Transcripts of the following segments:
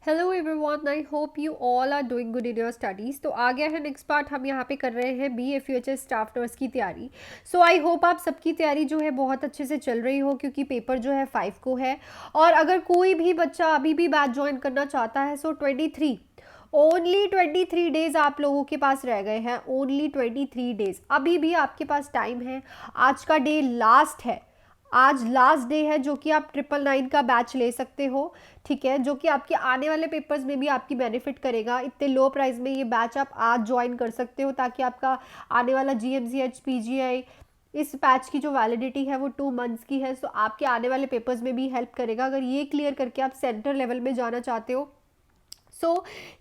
Hello everyone, I hope you all are doing good in your studies. तो आ गया है नेक्स्ट पार्ट। हम यहाँ पे कर रहे हैं BFUHS स्टाफ नर्स की तैयारी। सो आई होप आप सबकी तैयारी जो है बहुत अच्छे से चल रही हो, क्योंकि पेपर जो है 5 को है। और अगर कोई भी बच्चा अभी भी बैच ज्वाइन करना चाहता है, सो 23 ओनली 23 डेज आप लोगों के पास रह गए हैं। ओनली 23 डेज, अभी भी आपके पास टाइम है। आज का डे लास्ट है, आज लास्ट डे है जो कि आप 999 का बैच ले सकते हो। ठीक है, जो कि आपके आने वाले पेपर्स में भी आपकी बेनिफिट करेगा। इतने लो प्राइस में ये बैच आप आज ज्वाइन कर सकते हो, ताकि आपका आने वाला GMCH PGI इस बैच की जो वैलिडिटी है वो 2 मंथ्स की है। सो आपके आने वाले पेपर्स में भी हेल्प करेगा, अगर ये क्लियर करके आप सेंटर लेवल में जाना चाहते हो।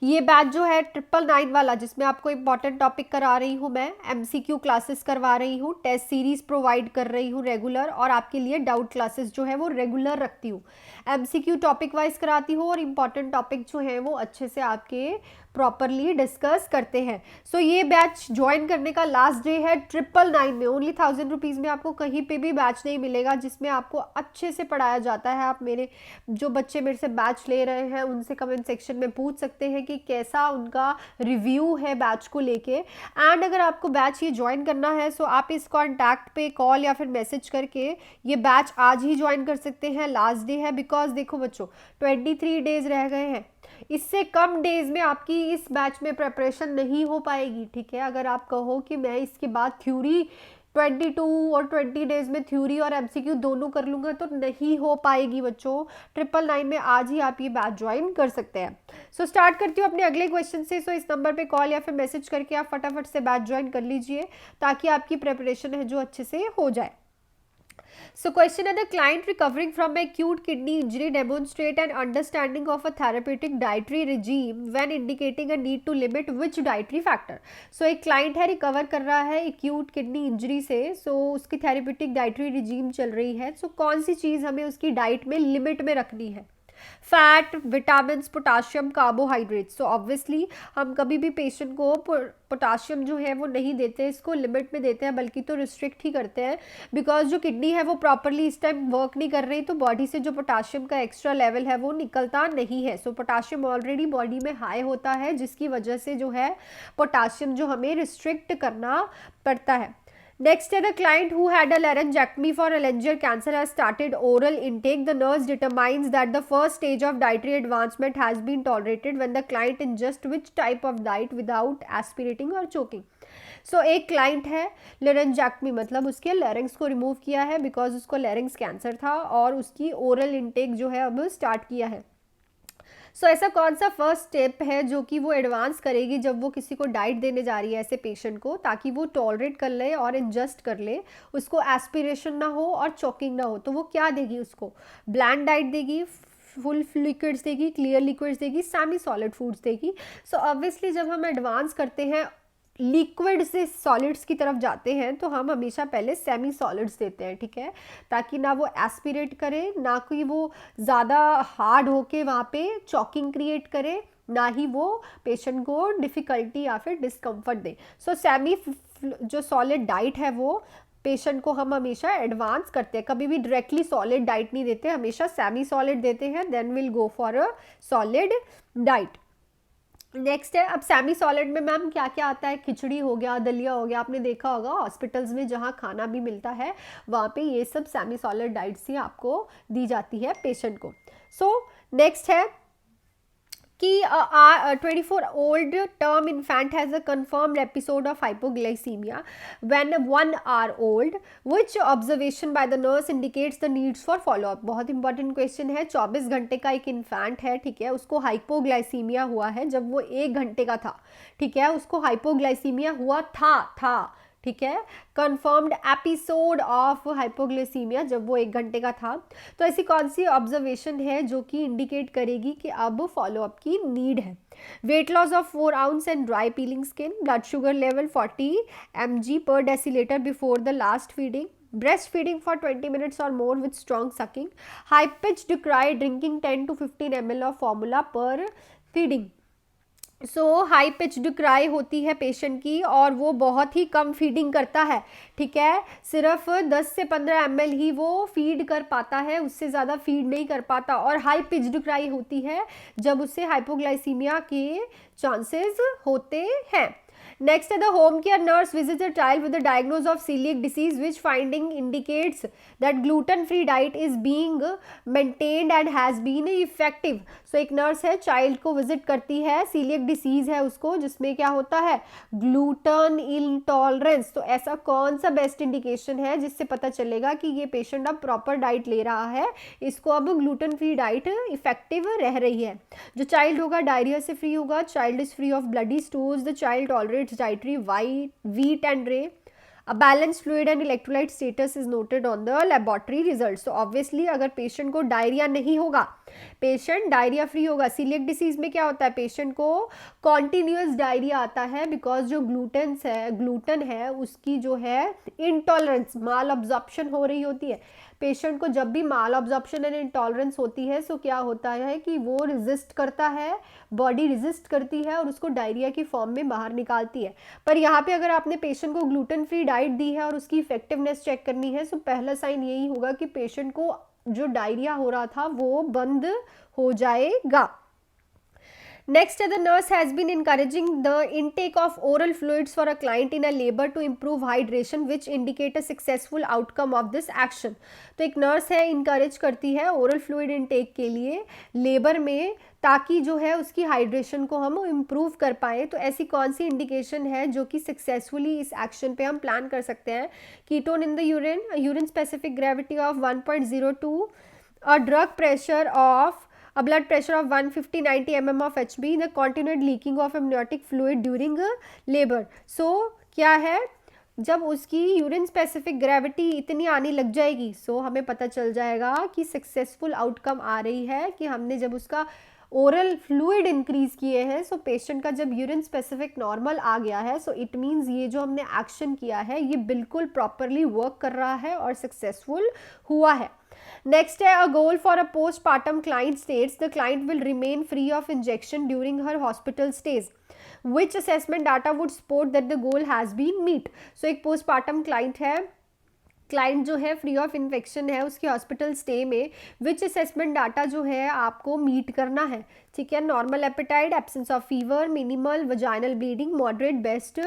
ये बैच जो है 999 वाला, जिसमें आपको इंपॉर्टेंट टॉपिक करा रही हूँ मैं, MCQ क्लासेस करवा रही हूँ, टेस्ट सीरीज प्रोवाइड कर रही हूँ रेगुलर, और आपके लिए डाउट क्लासेस जो है वो रेगुलर रखती हूँ। MCQ टॉपिक वाइज कराती हूँ और इंपॉर्टेंट टॉपिक जो है वो अच्छे से आपके प्रॉपरली डिस्कस करते हैं। ये बैच ज्वाइन करने का लास्ट डे है 999 में। ओनली 1000 रुपीज़ में आपको कहीं पे भी बैच नहीं मिलेगा जिसमें आपको अच्छे से पढ़ाया जाता है। आप मेरे जो बच्चे मेरे से बैच ले रहे हैं उनसे कमेंट सेक्शन में पूछ सकते हैं कि कैसा उनका रिव्यू है बैच को लेके। एंड अगर आपको बैच ये ज्वाइन करना है, सो आप इस कॉन्टैक्ट पे कॉल या फिर मैसेज करके ये बैच आज ही ज्वाइन कर सकते हैं। लास्ट डे है, बिकॉज देखो बच्चों 23 डेज रह गए हैं। इससे कम डेज में आपकी इस बैच में प्रिपरेशन नहीं हो पाएगी। ठीक है, अगर आप कहो कि मैं इसके बाद थ्योरी 22 और 20 डेज में थ्योरी और MCQ दोनों कर लूँगा, तो नहीं हो पाएगी बच्चों। 999 में आज ही आप ये बैच ज्वाइन कर सकते हैं। स्टार्ट करती हूँ अपने अगले क्वेश्चन से। इस नंबर पे कॉल या फिर मैसेज करके आप फटाफट से बैच ज्वाइन कर लीजिए, ताकि आपकी प्रिपरेशन है जो अच्छे से हो जाए। Question है, the client recovering from acute kidney injury demonstrate an understanding of a therapeutic dietary regime when indicating a need to limit which dietary factor. एक client है, रिकवर कर रहा है acute kidney injury से। उसकी therapeutic dietary regime चल रही है। कौन सी चीज़ हमें उसकी डाइट में लिमिट में रखनी है? Fat, vitamin, potassium, carbohydrate. Obviously हम कभी भी पेशेंट को पोटाशियम जो है वो नहीं देते, इसको लिमिट में देते हैं, बल्कि तो रिस्ट्रिक्ट ही करते हैं। बिकॉज जो किडनी है वो प्रॉपरली इस टाइम वर्क नहीं कर रही, तो बॉडी से जो पोटाशियम का एक्स्ट्रा लेवल है वो निकलता नहीं है। पोटाशियम ऑलरेडी बॉडी में हाई होता है, जिसकी वजह से जो है पोटाशियम जो हमें रिस्ट्रिक्ट करना पड़ता है। Next, the client who had a laryngectomy for laryngeal cancer has started oral intake. The nurse determines that the first stage of dietary advancement has been tolerated when the client ingests which type of diet without aspirating or choking. एक client है, लेरेंजेक्टमी मतलब उसके लैरिंग्स को remove किया है, because उसको लैरिंग्स cancer था, और उसकी ओरल इंटेक जो है अब स्टार्ट किया है। ऐसा कौन सा फर्स्ट स्टेप है जो कि वो एडवांस करेगी जब वो किसी को डाइट देने जा रही है ऐसे पेशेंट को, ताकि वो टॉलरेट कर ले और इंजस्ट कर ले, उसको एस्पिरेशन ना हो और चॉकिंग ना हो? तो वो क्या देगी उसको? ब्लैंड डाइट देगी, फुल लिक्विड्स देगी, क्लियर लिक्विड्स देगी, सेमी सॉलिड फूड्स देगी। ऑब्वियसली जब हम एडवांस करते हैं, लिक्विड से सॉलिड्स की तरफ जाते हैं, तो हम हमेशा पहले सेमी सॉलिड्स देते हैं। ठीक है, ताकि ना वो एस्पिरेट करे, ना कि वो ज़्यादा हार्ड होके वहाँ पे चॉकिंग क्रिएट करे, ना ही वो पेशेंट को डिफ़िकल्टी या फिर डिस्कम्फर्ट दे। सेमी जो सॉलिड डाइट है वो पेशेंट को हम हमेशा एडवांस करते हैं, कभी भी डायरेक्टली सॉलिड डाइट नहीं देते, हमेशा सेमी सॉलिड देते हैं, then will go for a solid diet. Next है, अब सेमी सॉलिड में मैम क्या क्या आता है? खिचड़ी हो गया, दलिया हो गया, आपने देखा होगा हॉस्पिटल्स में जहाँ खाना भी मिलता है वहाँ पे ये सब सेमी सॉलिड डाइट्स ही आपको दी जाती है पेशेंट को। नेक्स्ट है कि 24-old term infant has a confirmed episode of hypoglycemia when 1 hour old. Which observation by the nurse indicates the needs for follow up? बहुत इंपॉर्टेंट क्वेश्चन है। 24 घंटे का एक इन्फेंट है, ठीक है, उसको हाइपोग्लाइसीमिया हुआ है जब वो 1 घंटे का था। ठीक है, उसको हाइपोग्लाइसीमिया हुआ था। ठीक है, कंफर्म्ड एपिसोड ऑफ हाइपोग्लाइसीमिया जब वो 1 घंटे का था। तो ऐसी कौन सी ऑब्जर्वेशन है जो कि इंडिकेट करेगी कि अब फॉलोअप की नीड है? Weight loss of 4 ounce and dry piling skin, blood sugar level 40 mg per deciliter before the last feeding, breastfeeding for 20 minutes or more with strong sucking, high pitched cry, drinking 10 to 15 ml of formula per feeding. So high pitched cry होती है patient की, और वो बहुत ही कम feeding करता है, ठीक है, सिर्फ 10 से 15 ml ही वो फीड कर पाता है, उससे ज़्यादा फीड नहीं कर पाता। और हाई पिच्ड क्राई होती है जब उससे हाइपोग्लाइसीमिया के चांसेस होते हैं। Next, the home care nurse visits a child with a diagnosis of celiac disease, which finding indicates that gluten-free diet is being maintained and has been effective. So एक nurse है, child को visit करती है, celiac disease है उसको, जिसमें क्या होता है, ग्लूटन इंटॉलरेंस। तो ऐसा कौन सा बेस्ट इंडिकेशन है जिससे पता चलेगा कि ये पेशेंट अब प्रॉपर डाइट ले रहा है, इसको अब ग्लूटन फ्री डाइट इफेक्टिव रह रही है। जो चाइल्ड होगा डायरिया से फ्री होगा, child is free of bloody stools, the child tolerates dietary wheat and ray, a balanced fluid and electrolyte status is noted on the laboratory results। तो obviously अगर patient को डायरिया नहीं होगा, patient diarrhoea free होगा। Celiac disease में क्या होता है, पेशेंट को कॉन्टिन्यूस डायरिया आता है, बिकॉज जो ग्लूटन है उसकी जो है इंटॉलरेंस, माल अब्जॉर्प्शन हो रही होती है। पेशेंट को जब भी माल अब्जॉर्प्शन एंड इंटॉलरेंस होती है, सो क्या होता है कि वो रिजिस्ट करता है, बॉडी रिजिस्ट करती है और उसको डायरिया की फॉर्म में बाहर निकालती है। पर यहाँ पे अगर आपने पेशेंट को ग्लूटेन फ्री डाइट दी है और उसकी इफेक्टिवनेस चेक करनी है, सो पहला साइन यही होगा कि पेशेंट को जो डायरिया हो रहा था वो बंद हो जाएगा। Next, the nurse has been encouraging the intake of oral fluids for a client in a labor to improve hydration, which indicate a successful outcome of this action। तो एक नर्स है, इंकरेज करती है ओरल फ्लूइड इनटेक के लिए labour में, ताकि जो है उसकी हाइड्रेशन को हम इम्प्रूव कर पाएँ। तो ऐसी कौन सी इंडिकेशन है जो कि सक्सेसफुली इस एक्शन पे हम प्लान कर सकते हैं। Ketone in the urine specific gravity of 1.02, a drug pressure of a blood pressure of 150-90 mm of Hb, the continued leaking of amniotic fluid during labor। so क्या है, जब उसकी यूरिन स्पेसिफिक ग्रेविटी इतनी आने लग जाएगी, सो हमें पता चल जाएगा कि सक्सेसफुल आउटकम आ रही है, कि हमने जब उसका ओरल फ्लूइड इंक्रीज किए हैं, सो पेशेंट का जब यूरिन स्पेसिफिक नॉर्मल आ गया है, सो इट मीन्स ये जो हमने एक्शन किया है ये बिल्कुल प्रॉपरली वर्क कर रहा है और सक्सेसफुल हुआ है। Next, a goal for a postpartum client states the client will remain free of injection during her hospital stays. Which assessment data would support that the goal has been met? So एक postpartum client है, client जो है free of infection है उसकी hospital stay में, विच assessment data जो है आपको मीट करना है, ठीक है। Normal appetite, absence of fever, minimal vaginal bleeding, moderate, breast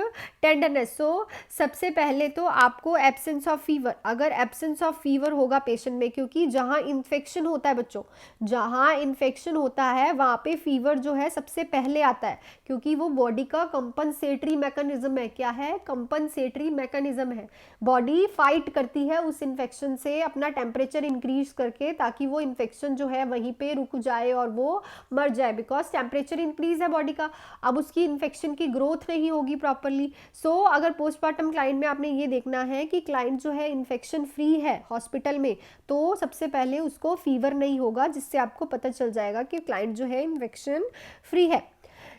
tenderness. So सबसे पहले तो आपको एब्सेंस ऑफ फीवर, अगर एब्सेंस ऑफ फीवर होगा पेशेंट में, क्योंकि जहाँ इन्फेक्शन होता है बच्चों, जहाँ इन्फेक्शन होता है वहाँ पे फीवर जो है सबसे पहले आता है, क्योंकि वो बॉडी का कंपनसेटरी मैकेनिज्म है। क्या है, कंपनसेटरी मैकेनिज्म है। बॉडी फाइट करती है उस इन्फेक्शन से अपना टेम्परेचर इंक्रीज करके, ताकि वो इन्फेक्शन जो है वहीं पे रुक जाए और वो मर जाए, बिकॉज टेम्परेचर इंक्रीज है बॉडी का, अब उसकी इन्फेक्शन की ग्रोथ नहीं होगी प्रॉपरली। सो अगर पोस्टमार्टम क्लाइंट में आपने ये देखना है कि क्लाइंट जो है इन्फेक्शन फ्री है हॉस्पिटल में, तो सबसे पहले उसको फीवर नहीं होगा, जिससे आपको पता चल जाएगा कि क्लाइंट जो है इन्फेक्शन फ्री है।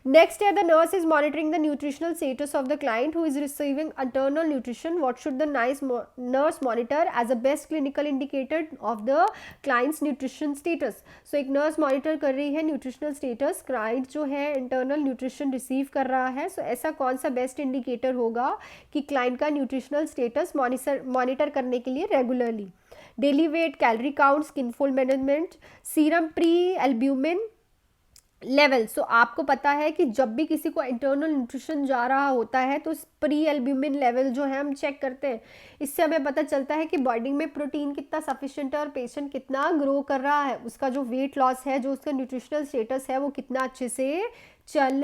Next, the nurse is monitoring the nutritional status of the client who is receiving internal nutrition. What should the nurse monitor as a best clinical indicator of the client's nutrition status? So एक nurse monitor कर रही है nutritional status, client जो है internal nutrition receive कर रहा है। So ऐसा कौन सा best indicator होगा कि client का nutritional status monitor करने के लिए regularly? Daily weight, calorie count, skin fold management, serum pre-albumin level. So आपको पता है कि जब भी किसी को इंटरनल न्यूट्रिशन जा रहा होता है तो प्री एल्ब्यूमिन लेवल जो है हम चेक करते हैं। इससे हमें पता चलता है कि बॉडी में प्रोटीन कितना सफिशिएंट है और पेशेंट कितना ग्रो कर रहा है, उसका जो वेट लॉस है, जो उसका न्यूट्रिशनल स्टेटस है, वो कितना अच्छे से चल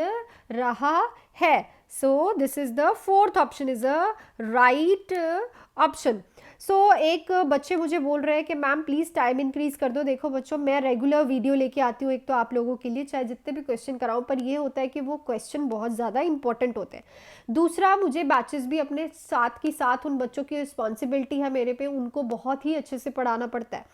रहा है। So this is the fourth option is a right option. So एक बच्चे मुझे बोल रहे हैं कि मैम प्लीज़ टाइम इंक्रीज़ कर दो। देखो बच्चों, मैं रेगुलर वीडियो लेके आती हूँ एक तो आप लोगों के लिए, चाहे जितने भी क्वेश्चन कराऊँ, पर ये होता है कि वो क्वेश्चन बहुत ज़्यादा इंपॉर्टेंट होते हैं। दूसरा, मुझे बैचेस भी अपने साथ की साथ उन बच्चों की रिस्पॉन्सिबिलिटी है मेरे पे, उनको बहुत ही अच्छे से पढ़ाना पड़ता है।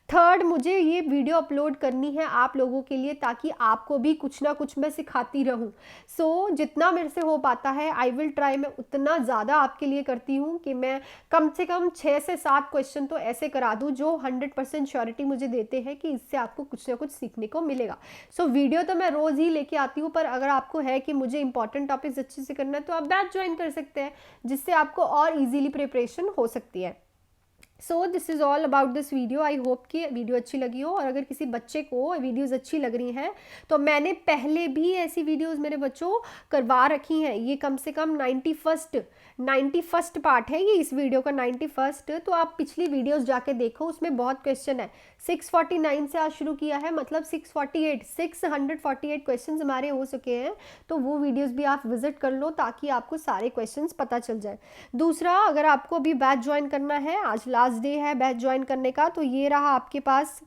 थर्ड, मुझे ये वीडियो अपलोड करनी है आप लोगों के लिए, ताकि आपको भी कुछ ना कुछ मैं सिखाती रहूं। सो जितना मेरे से हो पाता है आई विल ट्राई, मैं उतना ज़्यादा आपके लिए करती हूँ कि मैं कम से कम 6 से 7 क्वेश्चन तो ऐसे करा दूँ जो 100% श्योरिटी मुझे देते हैं कि इससे आपको कुछ ना कुछ सीखने को मिलेगा। सो वीडियो तो मैं रोज़ ही लेके आती हूँ, पर अगर आपको है कि मुझे इंपॉर्टेंट टॉपिक्स अच्छे से करना है तो आप बैच ज्वाइन कर सकते हैं, जिससे आपको और इजीली प्रिपरेशन हो सकती है। So this is all about this video. I hope कि वीडियो अच्छी लगी हो, और अगर किसी बच्चे को वीडियोस अच्छी लग रही हैं तो मैंने पहले भी ऐसी वीडियोस मेरे बच्चों करवा रखी हैं। ये कम से कम 91st पार्ट है ये इस वीडियो का, 91st। तो आप पिछली वीडियोस जाके देखो, उसमें बहुत क्वेश्चन है। 649 से आज शुरू किया है, मतलब 648 क्वेश्चन हमारे हो चुके हैं। तो वो वीडियोस भी आप विजिट कर लो ताकि आपको सारे क्वेश्चंस पता चल जाए। दूसरा, अगर आपको अभी बैच ज्वाइन करना है, आज लास्ट डे है बैच ज्वाइन करने का, तो ये रहा आपके पास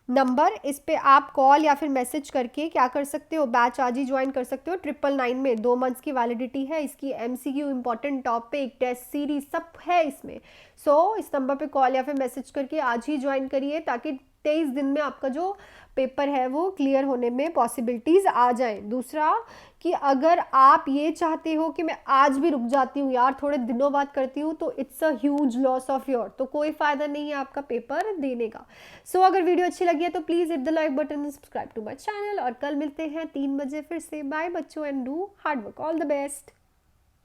नंबर। इस पे आप कॉल या फिर मैसेज करके क्या कर सकते हो, बैच आज ही ज्वाइन कर सकते हो। 999 में 2 मंथ्स की वैलिडिटी है इसकी। MCQ, important topic, test series सब है इसमें। सो इस नंबर पे कॉल या फिर मैसेज करके आज ही ज्वाइन करिए, ताकि 23 दिन में आपका जो पेपर है वो क्लियर होने में पॉसिबिलिटीज़ आ जाए। दूसरा, कि अगर आप ये चाहते हो कि मैं आज भी रुक जाती हूँ यार, थोड़े दिनों बाद करती हूँ, तो it's a huge loss of your, तो कोई फ़ायदा नहीं है आपका पेपर देने का। सो अगर वीडियो अच्छी लगी है तो please hit the like button, subscribe to my channel, और कल मिलते हैं 3 बजे फिर से। बाय बच्चों, and do hard work. All the best.